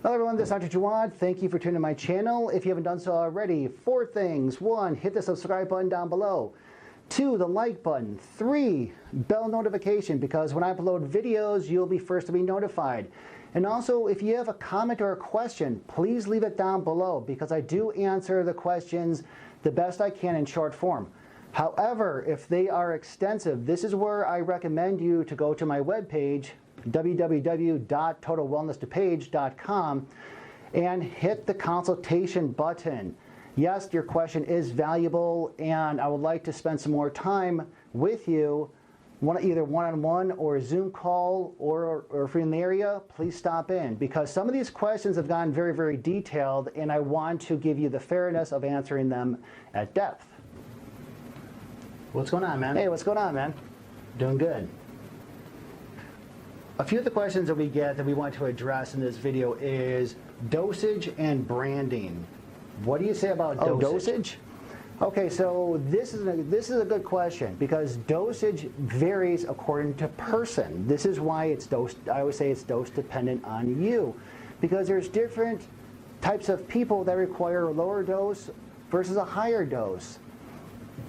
Hello everyone, this is Dr. Jawad. Thank you for tuning to my channel. If you haven't done so already, 4 things. 1, hit the subscribe button down below. 2, the like button. 3, bell notification, because when I upload videos, you'll be first to be notified. And also, if you have a comment or a question, please leave it down below, because I do answer the questions the best I can in short form. However, if they are extensive, this is where I recommend you to go to my webpage, www.totalwellnessdepage.com, and hit the consultation button. Yes, your question is valuable, and I would like to spend some more time with you, either one-on-one or a Zoom call, or if you're in the area, please stop in, because some of these questions have gotten very, very detailed, and I want to give you the fairness of answering them at depth. What's going on, man? Hey, what's going on, man? Doing good. A few of the questions that we get that we want to address in this video is dosage and branding. What do you say about dosage? Dosage? Okay, so this is a good question, because dosage varies according to person. This is why it's dose. I always say it's dose dependent on you, because there's different types of people that require a lower dose versus a higher dose.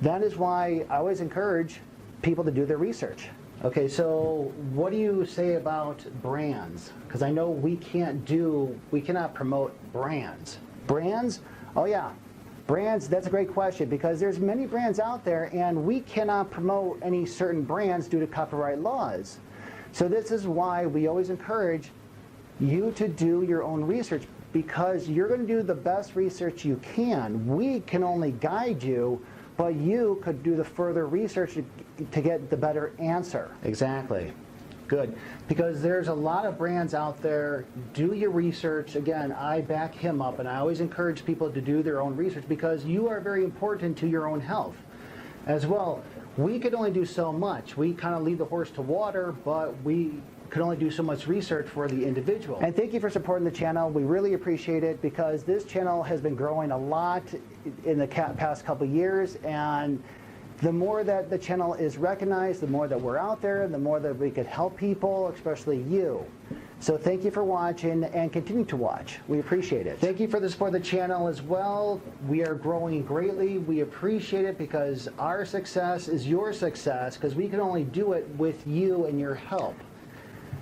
That is why I always encourage people to do their research. Okay, so what do you say about brands? Because I know we cannot promote brands. Brands? Oh yeah, brands, that's a great question, because there's many brands out there and we cannot promote any certain brands due to copyright laws. So this is why we always encourage you to do your own research, because you're going to do the best research you can. We can only guide you, but you could do the further research to get the better answer. Exactly. Good. Because there's a lot of brands out there. Do your research. Again, I back him up, and I always encourage people to do their own research, because you are very important to your own health as well. We could only do so much. We kind of lead the horse to water, but we could only do so much research for the individual. And thank you for supporting the channel. We really appreciate it, because this channel has been growing a lot in the past couple years, and the more that the channel is recognized, the more that we're out there, the more that we could help people, especially you. So thank you for watching, and continue to watch. We appreciate it. Thank you for the support of the channel as well. We are growing greatly. We appreciate it, because our success is your success, because we can only do it with you and your help.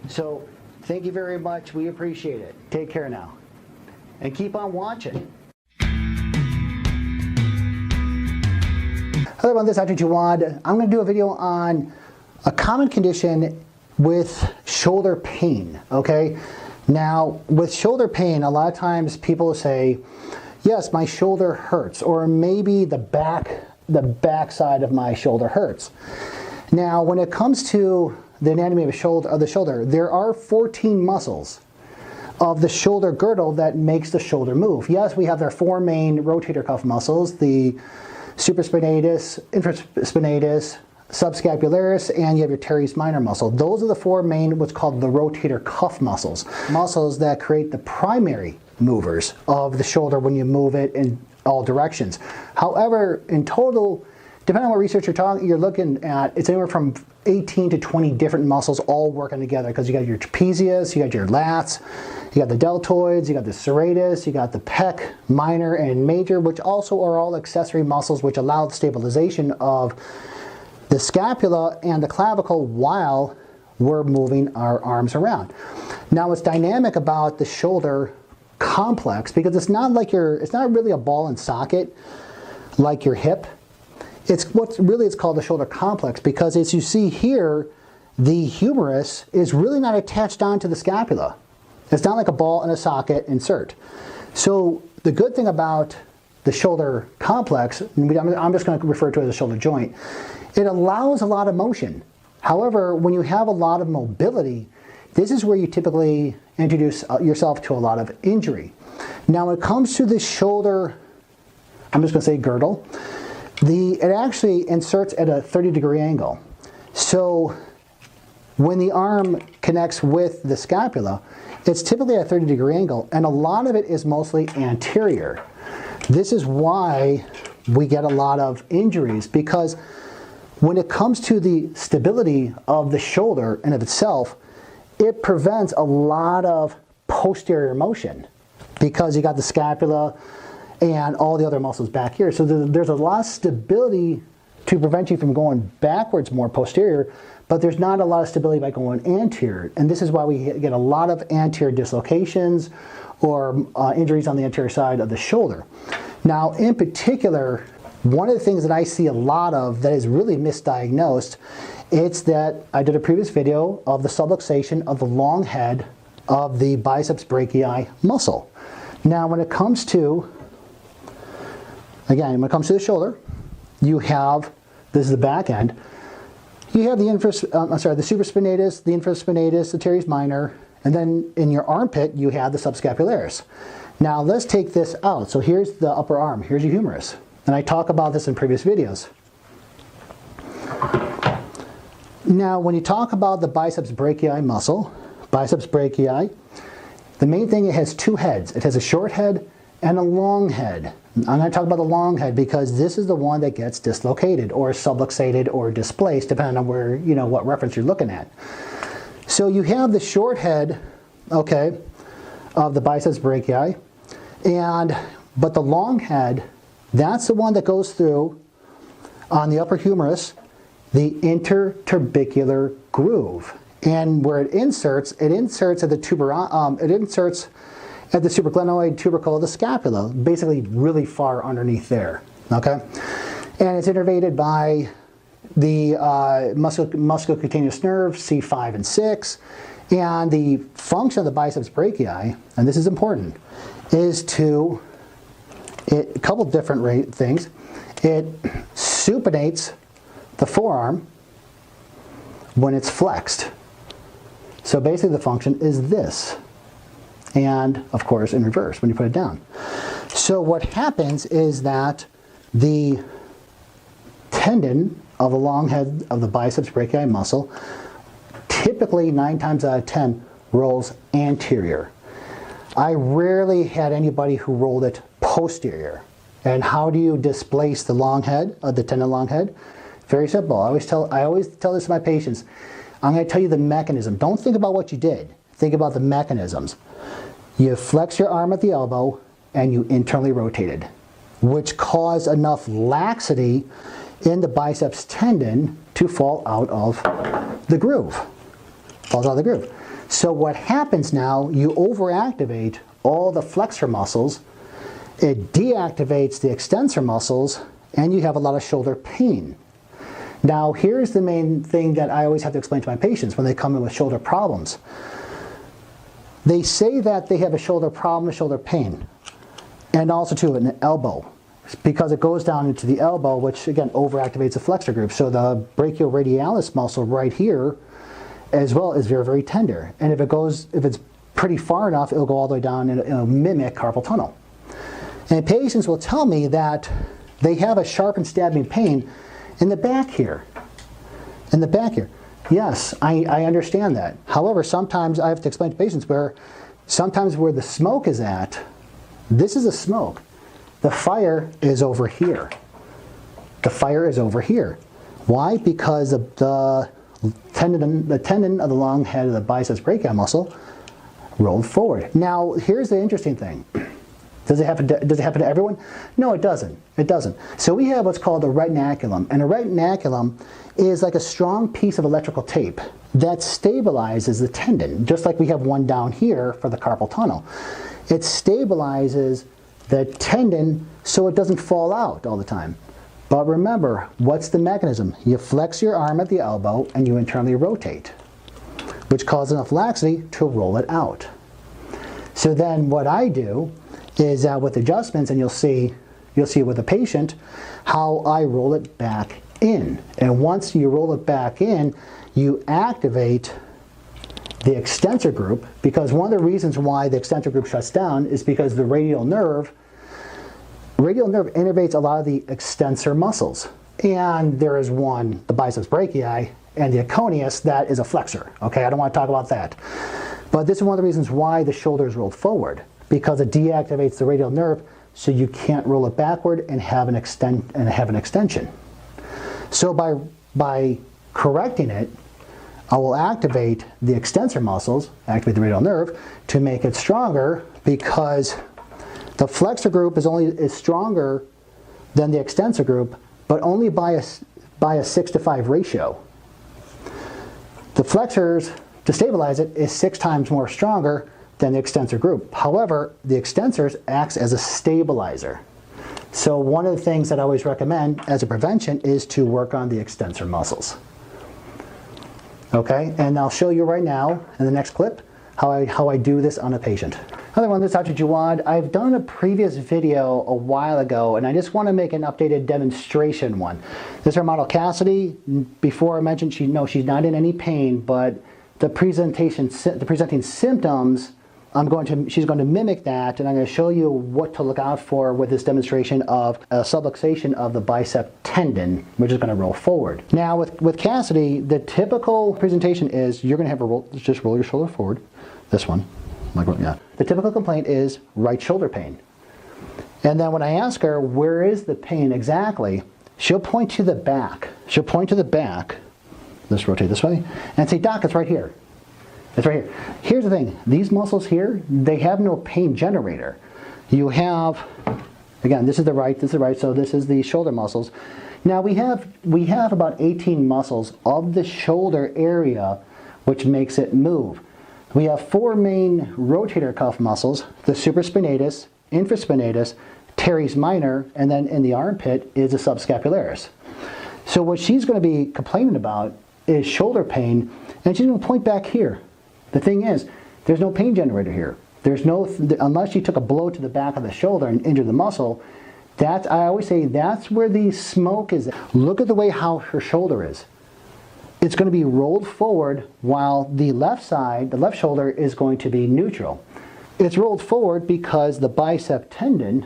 So thank you very much. We appreciate it. Take care now, and keep on watching. Hello everyone, this is Dr. Jawad. I'm going to do a video on a common condition with shoulder pain. Okay, now with shoulder pain, a lot of times people say, yes, my shoulder hurts, or maybe the back side of my shoulder hurts. Now when it comes to the anatomy of the shoulder, there are 14 muscles of the shoulder girdle that makes the shoulder move. Yes, we have our 4 main rotator cuff muscles, the supraspinatus, infraspinatus, subscapularis, and you have your teres minor muscle. Those are the 4 main, what's called the rotator cuff muscles. Muscles that create the primary movers of the shoulder when you move it in all directions. However, in total, depending on what research you're looking at, it's anywhere from 18 to 20 different muscles all working together, because you got your trapezius, you got your lats, you got the deltoids, you got the serratus, you got the pec, minor and major, which also are all accessory muscles which allow the stabilization of the scapula and the clavicle while we're moving our arms around. Now what's dynamic about the shoulder complex, because it's not really a ball and socket like your hip. It's called the shoulder complex, because as you see here, the humerus is really not attached onto the scapula. It's not like a ball and a socket insert. So the good thing about the shoulder complex, I'm just going to refer to it as a shoulder joint, it allows a lot of motion. However, when you have a lot of mobility, this is where you typically introduce yourself to a lot of injury. Now when it comes to the shoulder, I'm just going to say girdle, it actually inserts at a 30-degree angle. So when the arm connects with the scapula, it's typically at a 30-degree angle, and a lot of it is mostly anterior. This is why we get a lot of injuries, because when it comes to the stability of the shoulder and of itself, it prevents a lot of posterior motion because you got the scapula and all the other muscles back here. So there's a lot of stability to prevent you from going backwards more posterior, but there's not a lot of stability by going anterior. And this is why we get a lot of anterior dislocations or injuries on the anterior side of the shoulder. Now, in particular, one of the things that I see a lot of that is really misdiagnosed, it's that I did a previous video of the subluxation of the long head of the biceps brachii muscle. Now, when it comes to, again, when it comes to the shoulder, you have, this is the back end, you have the supraspinatus, the infraspinatus, the teres minor, and then in your armpit, you have the subscapularis. Now, let's take this out. So here's the upper arm, here's your humerus. And I talk about this in previous videos. Now, when you talk about the biceps brachii muscle, biceps brachii, the main thing, it has two heads. It has a short head and a long head. I'm going to talk about the long head because this is the one that gets dislocated or subluxated or displaced, depending on where, what reference you're looking at. So you have the short head, okay, of the biceps brachii, but the long head, that's the one that goes through on the upper humerus, the interturbicular groove. And where it inserts at the at the supraglenoid tubercle of the scapula, basically really far underneath there, okay? And it's innervated by the musculocutaneous nerve, C5 and 6, and the function of the biceps brachii, and this is important, is a couple different things. It supinates the forearm when it's flexed. So basically the function is this. And of course in reverse when you put it down. So what happens is that the tendon of the long head of the biceps brachii muscle typically 9 times out of 10 rolls anterior. I rarely had anybody who rolled it posterior. And how do you displace the long head, the tendon long head? Very simple. I always tell this to my patients. I'm going to tell you the mechanism. Don't think about what you did. Think about the mechanisms. You flex your arm at the elbow and you internally rotate it, which caused enough laxity in the biceps tendon to fall out of the groove. Falls out of the groove. So what happens now, you overactivate all the flexor muscles, it deactivates the extensor muscles, and you have a lot of shoulder pain. Now here's the main thing that I always have to explain to my patients when they come in with shoulder problems. They say that they have a shoulder problem, a shoulder pain, and also too an elbow, because it goes down into the elbow, which again overactivates the flexor group. So the brachioradialis muscle right here as well is very, very tender. And if it's pretty far enough, it'll go all the way down and it'll mimic carpal tunnel. And patients will tell me that they have a sharp and stabbing pain in the back here. In the back here. Yes, I understand that. However, sometimes I have to explain to patients where the smoke is at, this is a smoke. The fire is over here. The fire is over here. Why? Because of the tendon of the long head of the biceps brachii muscle rolled forward. Now, here's the interesting thing. Does it happen to everyone? No, it doesn't. It doesn't. So we have what's called a retinaculum, and a retinaculum is like a strong piece of electrical tape that stabilizes the tendon, just like we have one down here for the carpal tunnel. It stabilizes the tendon so it doesn't fall out all the time. But remember, what's the mechanism? You flex your arm at the elbow and you internally rotate, which causes enough laxity to roll it out. So then what I do is with adjustments, and you'll see with the patient how I roll it back in. And once you roll it back in, you activate the extensor group, because one of the reasons why the extensor group shuts down is because the radial nerve innervates a lot of the extensor muscles. And there is one, the biceps brachii, and the aconius, that is a flexor. Okay, I don't want to talk about that. But this is one of the reasons why the shoulder is rolled forward, because it deactivates the radial nerve, so you can't roll it backward and have an extension. So by correcting it, I will activate the extensor muscles, activate the radial nerve, to make it stronger, because the flexor group is stronger than the extensor group, but only by a 6-to-5 ratio. The flexors, to stabilize it, is 6 times more stronger than the extensor group. However, the extensors acts as a stabilizer. So one of the things that I always recommend as a prevention is to work on the extensor muscles. Okay, and I'll show you right now in the next clip how I do this on a patient. Another one, this is Dr. Jawad. I've done a previous video a while ago, and I just want to make an updated demonstration one. This is our model Cassidy. Before I mentioned she's not in any pain, but the presenting symptoms, she's going to mimic that, and I'm going to show you what to look out for with this demonstration of a subluxation of the bicep tendon, which is going to roll forward. Now with Cassidy, the typical presentation is you're going to have just roll your shoulder forward, this one. Yeah. The typical complaint is right shoulder pain. And then when I ask her, where is the pain exactly, she'll point to the back. She'll point to the back, let's rotate this way, and say, Doc, it's right here. It's right here. Here's the thing, these muscles here, they have no pain generator. You have, again, this is the right, so this is the shoulder muscles. Now we have about 18 muscles of the shoulder area which makes it move. We have 4 main rotator cuff muscles, the supraspinatus, infraspinatus, teres minor, and then in the armpit is the subscapularis. So what she's going to be complaining about is shoulder pain, and she's going to point back here. The thing is, there's no pain generator here. There's no, unless she took a blow to the back of the shoulder and injured the muscle, I always say that's where the smoke is. Look at the way how her shoulder is. It's going to be rolled forward while the left side, the left shoulder, is going to be neutral. It's rolled forward because the bicep tendon,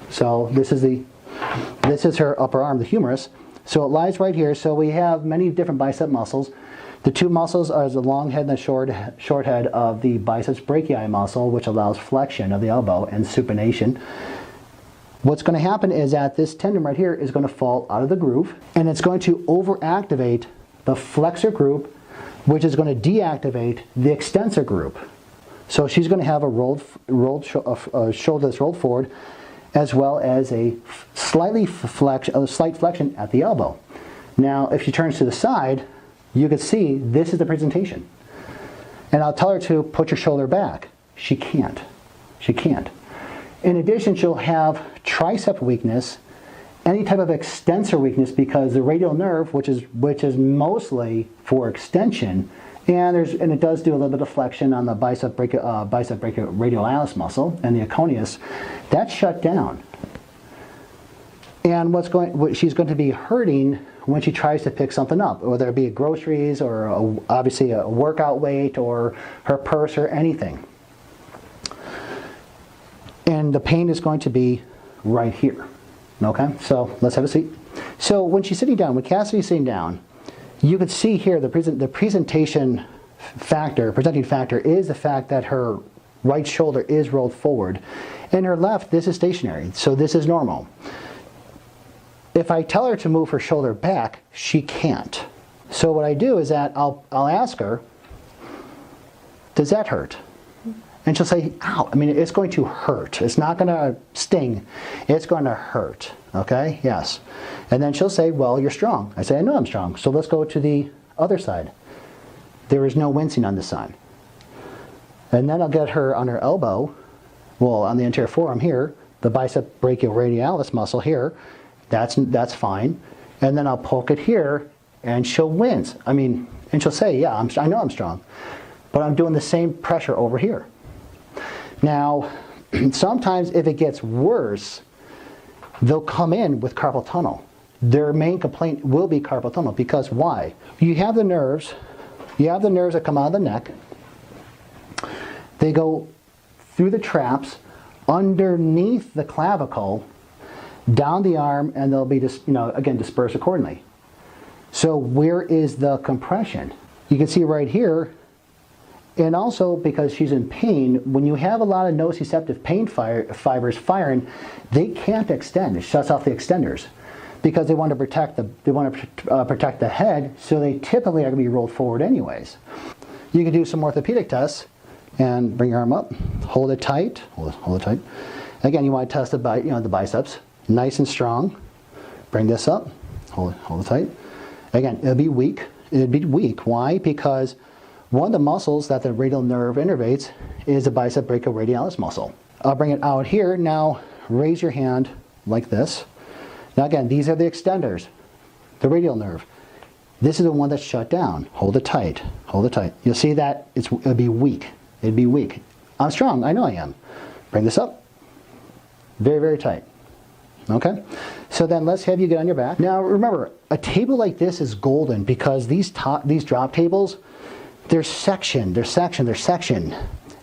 so this is her upper arm, the humerus, so it lies right here. So we have many different bicep muscles. The 2 muscles are the long head and the short head of the biceps brachii muscle, which allows flexion of the elbow and supination. What's going to happen is that this tendon right here is going to fall out of the groove, and it's going to overactivate the flexor group, which is going to deactivate the extensor group. So she's going to have a shoulder that's rolled forward, as well as a slight flexion at the elbow. Now, if she turns to the side, you can see this is the presentation. And I'll tell her to put your shoulder back. She can't. She can't. In addition, she'll have tricep weakness, any type of extensor weakness, because the radial nerve, which is mostly for extension, and it does do a little bit of flexion on the bicep brachioradialis muscle and the aconius, that's shut down. And what she's going to be hurting when she tries to pick something up, whether it be groceries or obviously a workout weight or her purse or anything. And the pain is going to be right here. Okay, so let's have a seat. So when she's sitting down, when Cassidy's sitting down, you can see here the presenting factor is the fact that her right shoulder is rolled forward, and her left, this is stationary, so this is normal. If I tell her to move her shoulder back, she can't. So what I do is that I'll ask her, does that hurt? And she'll say, ow. I mean, it's going to hurt. It's not going to sting. It's going to hurt. Okay? Yes. And then she'll say, well, you're strong. I say, I know I'm strong. So let's go to the other side. There is no wincing on this side. And then I'll get her on her elbow, well, on the anterior forearm here, the bicep brachioradialis muscle here. That's fine. And then I'll poke it here, and she'll wince. I mean, and she'll say, yeah, I know I'm strong. But I'm doing the same pressure over here. Now, sometimes if it gets worse, they'll come in with carpal tunnel. Their main complaint will be carpal tunnel, because why? You have the nerves that come out of the neck. They go through the traps, underneath the clavicle, down the arm, and they'll be again dispersed accordingly. So where is the compression? You can see right here. And also, because she's in pain, when you have a lot of nociceptive pain fibers firing, they can't extend. It shuts off the extenders. because they want to protect the head, so they typically are going to be rolled forward anyways. You can do some orthopedic tests and bring your arm up, hold it tight, hold it tight. Again, you want to test the biceps, nice and strong. Bring this up, hold it tight. Again, it'll be weak. It'd be weak. Why? Because one of the muscles that the radial nerve innervates is the bicep brachioradialis muscle. I'll bring it out here. Now raise your hand like this. Now again, these are the extenders, the radial nerve. This is the one that's shut down. Hold it tight, hold it tight. You'll see that it'll be weak. It'd be weak. I'm strong, I know I am. Bring this up, very, very tight. Okay, so then let's have you get on your back. Now remember, a table like this is golden because these drop tables, they're sectioned.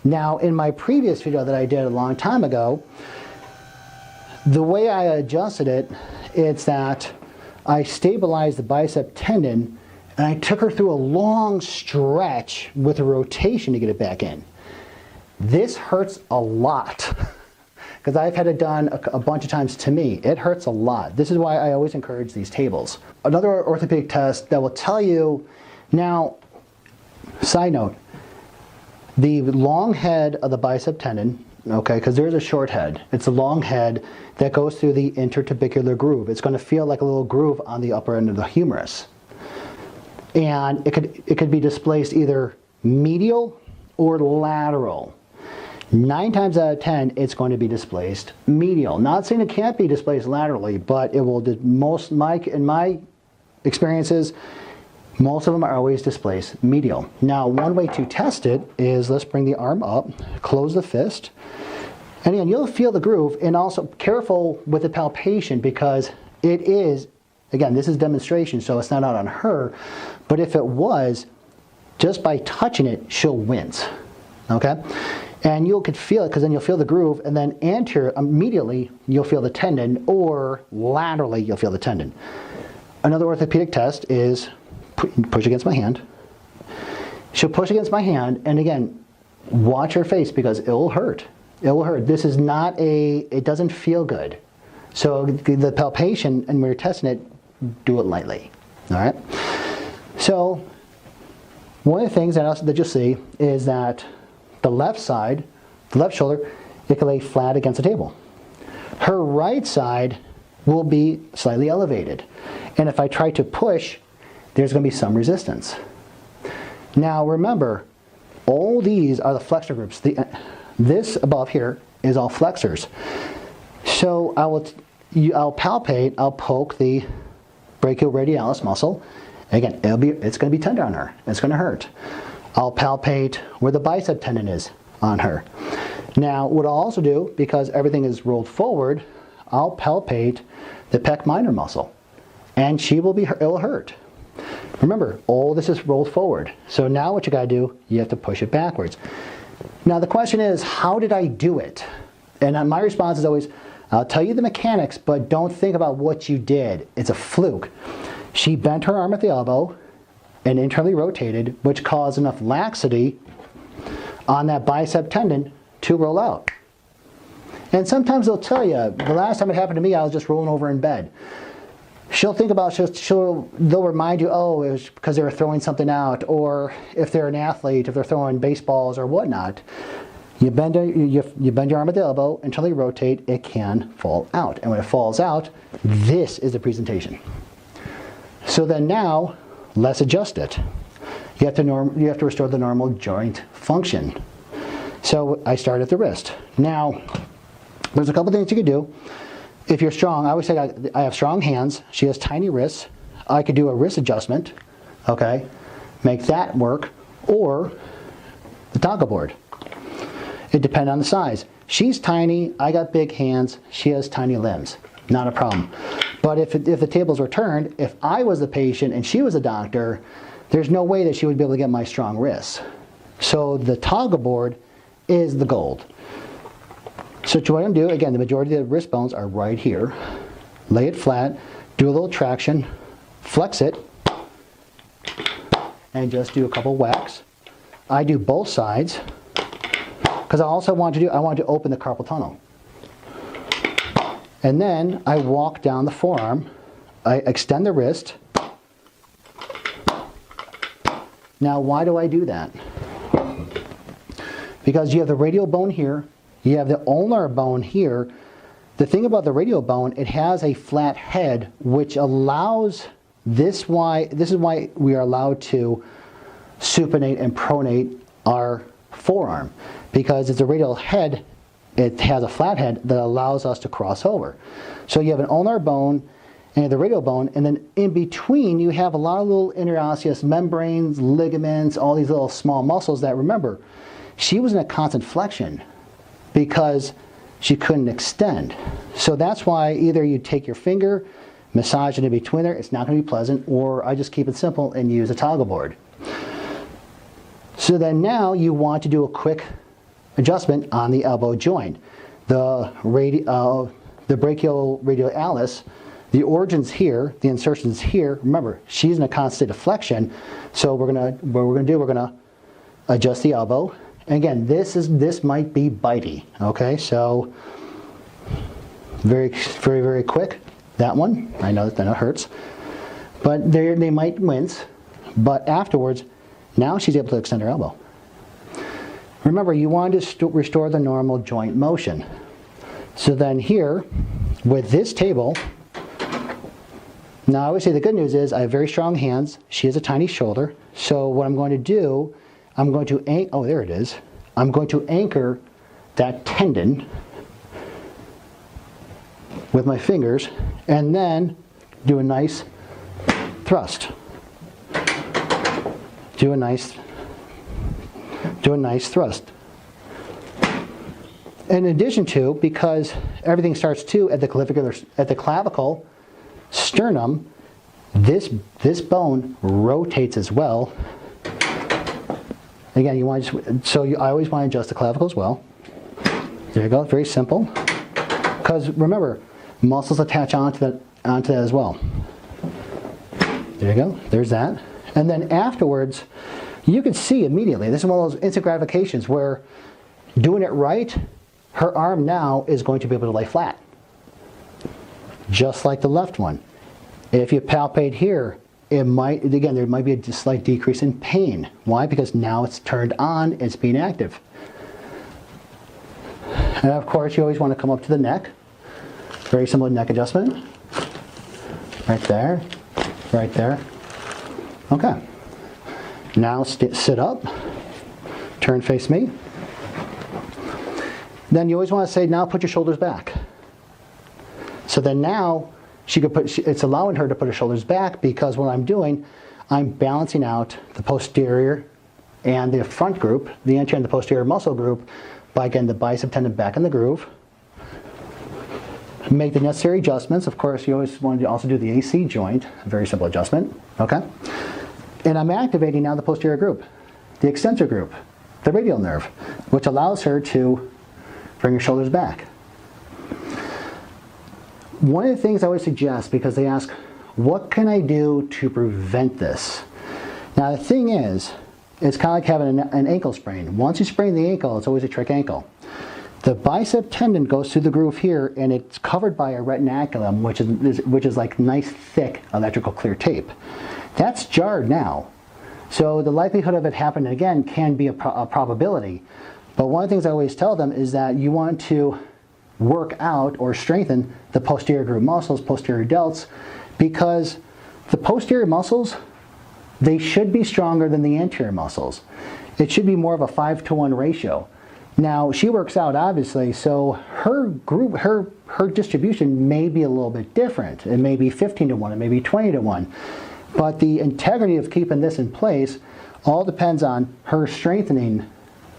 Now in my previous video that I did a long time ago, the way I adjusted it, it's that I stabilized the bicep tendon and I took her through a long stretch with a rotation to get it back in. This hurts a lot because I've had it done a bunch of times to me. It hurts a lot. This is why I always encourage these tables. Another orthopedic test that will tell you, now, side note, the long head of the bicep tendon, okay, because there's a short head. It's a long head that goes through the intertubercular groove. It's going to feel like a little groove on the upper end of the humerus. And it could be displaced either medial or lateral. 9 times out of 10, it's going to be displaced medial. Not saying it can't be displaced laterally, but it will, in my experiences, most of them are always displaced medial. Now, one way to test it is, let's bring the arm up, close the fist, and again, you'll feel the groove, and also careful with the palpation because it is, again, this is demonstration, so it's not out on her, but if it was, just by touching it, she'll wince, okay? And you could feel it because then you'll feel the groove, and then immediately you'll feel the tendon, or laterally you'll feel the tendon. Another orthopedic test is push against my hand. She'll push against my hand, and again, watch her face because it will hurt. It will hurt. This is not it doesn't feel good. So the palpation, and when you're testing it, do it lightly, all right? So one of the things that you'll see is that the left side, the left shoulder, it can lay flat against the table. Her right side will be slightly elevated. And if I try to push, there's going to be some resistance. Now remember, all these are the flexor groups. This above here is all flexors. So I'll palpate, I'll poke the brachioradialis muscle. Again, it's going to be tender on her. It's going to hurt. I'll palpate where the bicep tendon is on her. Now, what I'll also do, because everything is rolled forward, I'll palpate the pec minor muscle, and it'll hurt. Remember, all this is rolled forward. So now what you got to do, you have to push it backwards. Now the question is, how did I do it? And my response is always, I'll tell you the mechanics, but don't think about what you did. It's a fluke. She bent her arm at the elbow and internally rotated, which caused enough laxity on that bicep tendon to roll out. And sometimes they'll tell you, the last time it happened to me, I was just rolling over in bed. They'll remind you, oh, it was because they were throwing something out, or if they're an athlete, if they're throwing baseballs or whatnot, you bend your arm at the elbow, internally rotate, it can fall out. And when it falls out, this is the presentation. So then now, let's adjust it. You have to restore the normal joint function. So I start at the wrist. Now, there's a couple things you could do. If you're strong, I always say I have strong hands. She has tiny wrists. I could do a wrist adjustment, okay? Make that work, or the toggle board. It depends on the size. She's tiny, I got big hands, she has tiny limbs. Not a problem. But if the tables were turned, if I was the patient and she was a doctor, there's no way that she would be able to get my strong wrists. So the toggle board is the gold. So what I'm going to do, again, the majority of the wrist bones are right here. Lay it flat, do a little traction, flex it, and just do a couple whacks. I do both sides, because I want to open the carpal tunnel. And then I walk down the forearm I extend the wrist. Now, why do I do that? Because you have the radial bone here, you have the ulnar bone here. The thing about the radial bone, it has a flat head, which allows this is why we are allowed to supinate and pronate our forearm, because it's a radial head. It has a flat head that allows us to cross over. So you have an ulnar bone and the radial bone, and then in between you have a lot of little interosseous membranes, ligaments, all these little small muscles that, remember, she was in a constant flexion because she couldn't extend. So that's why either you take your finger, massage it in between there, it's not going to be pleasant, or I just keep it simple and use a toggle board. So then now you want to do a quick adjustment on the elbow joint. The brachioradialis, the origin's here, the insertion's here. Remember, she's in a constant state of flexion, so we're gonna adjust the elbow. And again, this might be bitey. Okay, so very quick. That one, I know that hurts, but they might wince. But afterwards, now she's able to extend her elbow. Remember, you want to restore the normal joint motion. So then here, with this table, now I would say the good news is I have very strong hands. She has a tiny shoulder. So what I'm going to do, I'm going to there it is. I'm going to anchor that tendon with my fingers and then do a nice thrust. Do a nice thrust. In addition to, because everything starts too at the clavicle, sternum, this bone rotates as well. Again, I always want to adjust the clavicle as well. There you go, very simple. Because remember, muscles attach onto that as well. There you go, there's that. And then afterwards, you can see immediately, this is one of those instant gratifications where doing it right, her arm now is going to be able to lay flat. Just like the left one. If you palpate here, there might be a slight decrease in pain. Why? Because now it's turned on, it's being active. And of course, you always want to come up to the neck. Very simple neck adjustment. Right there, right there. Okay. Now sit up, turn face me. Then you always want to say, now put your shoulders back. So then now it's allowing her to put her shoulders back, because what I'm doing, I'm balancing out the posterior and the front group, the anterior and the posterior muscle group, by getting the bicep tendon back in the groove. Make the necessary adjustments. Of course, you always want to also do the AC joint, a very simple adjustment, okay? And I'm activating now the posterior group, the extensor group, the radial nerve, which allows her to bring her shoulders back. One of the things I would suggest, because they ask, what can I do to prevent this? Now the thing is, it's kind of like having an ankle sprain. Once you sprain the ankle, it's always a trick ankle. The bicep tendon goes through the groove here, and it's covered by a retinaculum, which is like nice, thick, electrical clear tape. That's jarred now. So the likelihood of it happening again can be a probability. But one of the things I always tell them is that you want to work out or strengthen the posterior group muscles, posterior delts, because the posterior muscles, they should be stronger than the anterior muscles. It should be more of a 5-to-1 ratio. Now, she works out, obviously, so her distribution may be a little bit different. It may be 15-to-1, it may be 20-to-1. But the integrity of keeping this in place all depends on her strengthening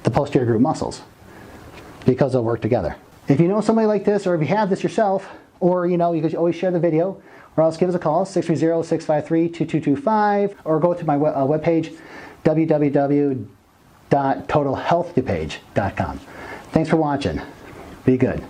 the posterior group muscles, because they'll work together. If you know somebody like this, or if you have this yourself, or you can always share the video, or else give us a call, 630-653-2225, or go to my webpage, www.totalhealthdupage.com. Thanks for watching. Be good.